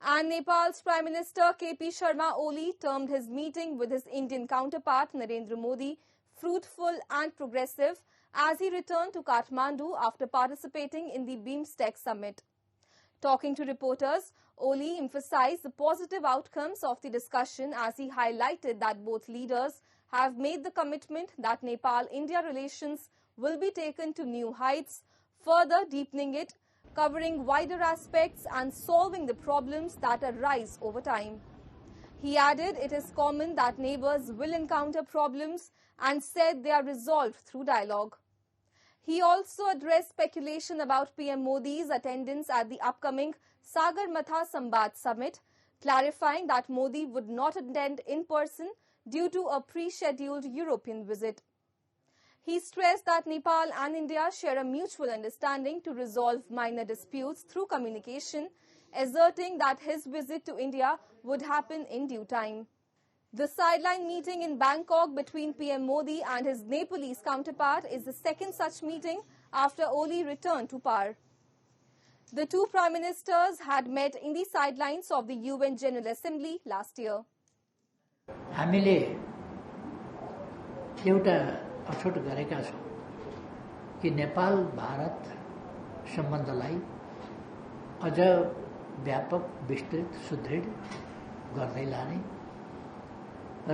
And Nepal's Prime Minister KP Sharma Oli termed his meeting with his Indian counterpart Narendra Modi fruitful and progressive as he returned to Kathmandu after participating in the BIMSTEC summit. Talking to reporters, Oli emphasized the positive outcomes of the discussion as he highlighted that both leaders have made the commitment that Nepal-India relations will be taken to new heights, further deepening it, covering wider aspects and solving the problems that arise over time. He added it is common that neighbors will encounter problems and said they are resolved through dialogue. He also addressed speculation about PM Modi's attendance at the upcoming Sagarmatha Samvad Summit, clarifying that Modi would not attend in person due to a pre-scheduled European visit. He stressed that Nepal and India share a mutual understanding to resolve minor disputes through communication, asserting that his visit to India would happen in due time. The sideline meeting in Bangkok between PM Modi and his Nepalese counterpart is the second such meeting after Oli returned to power. The two prime ministers had met in the sidelines of the UN General Assembly last year. हामीले एउटा अठोट गरेका छौं कि नेपाल भारत सम्बन्धलाई अझ व्यापक विस्तृत सुदृढ गर्दै लाने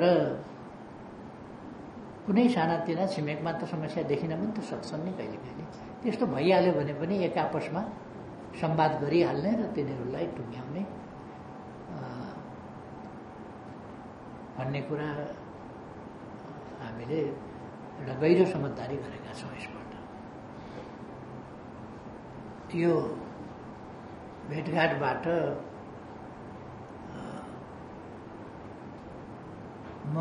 र कुनै सानातिना छिमेकमा त समस्या देखिन पनि त सक्छन् नि कहिलेकाहीँ त्यस्तो भइहाल्यो भने पनि एक आपसमा संवाद गरिहाल्ने र तिनीहरूलाई टुङ्ग्याउने भन्ने कुरा हामीले एउटा गहिरो समझदारी गरेका छौं यसबाट। यो भेटघाटबाट म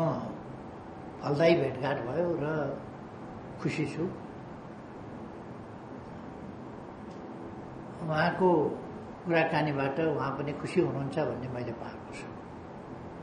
फलदायी भेटघाट भयो र खुसी छु। उहाँको कुराकानीबाट उहाँ पनि खुसी हुनुहुन्छ भन्ने मैले पाएको छु।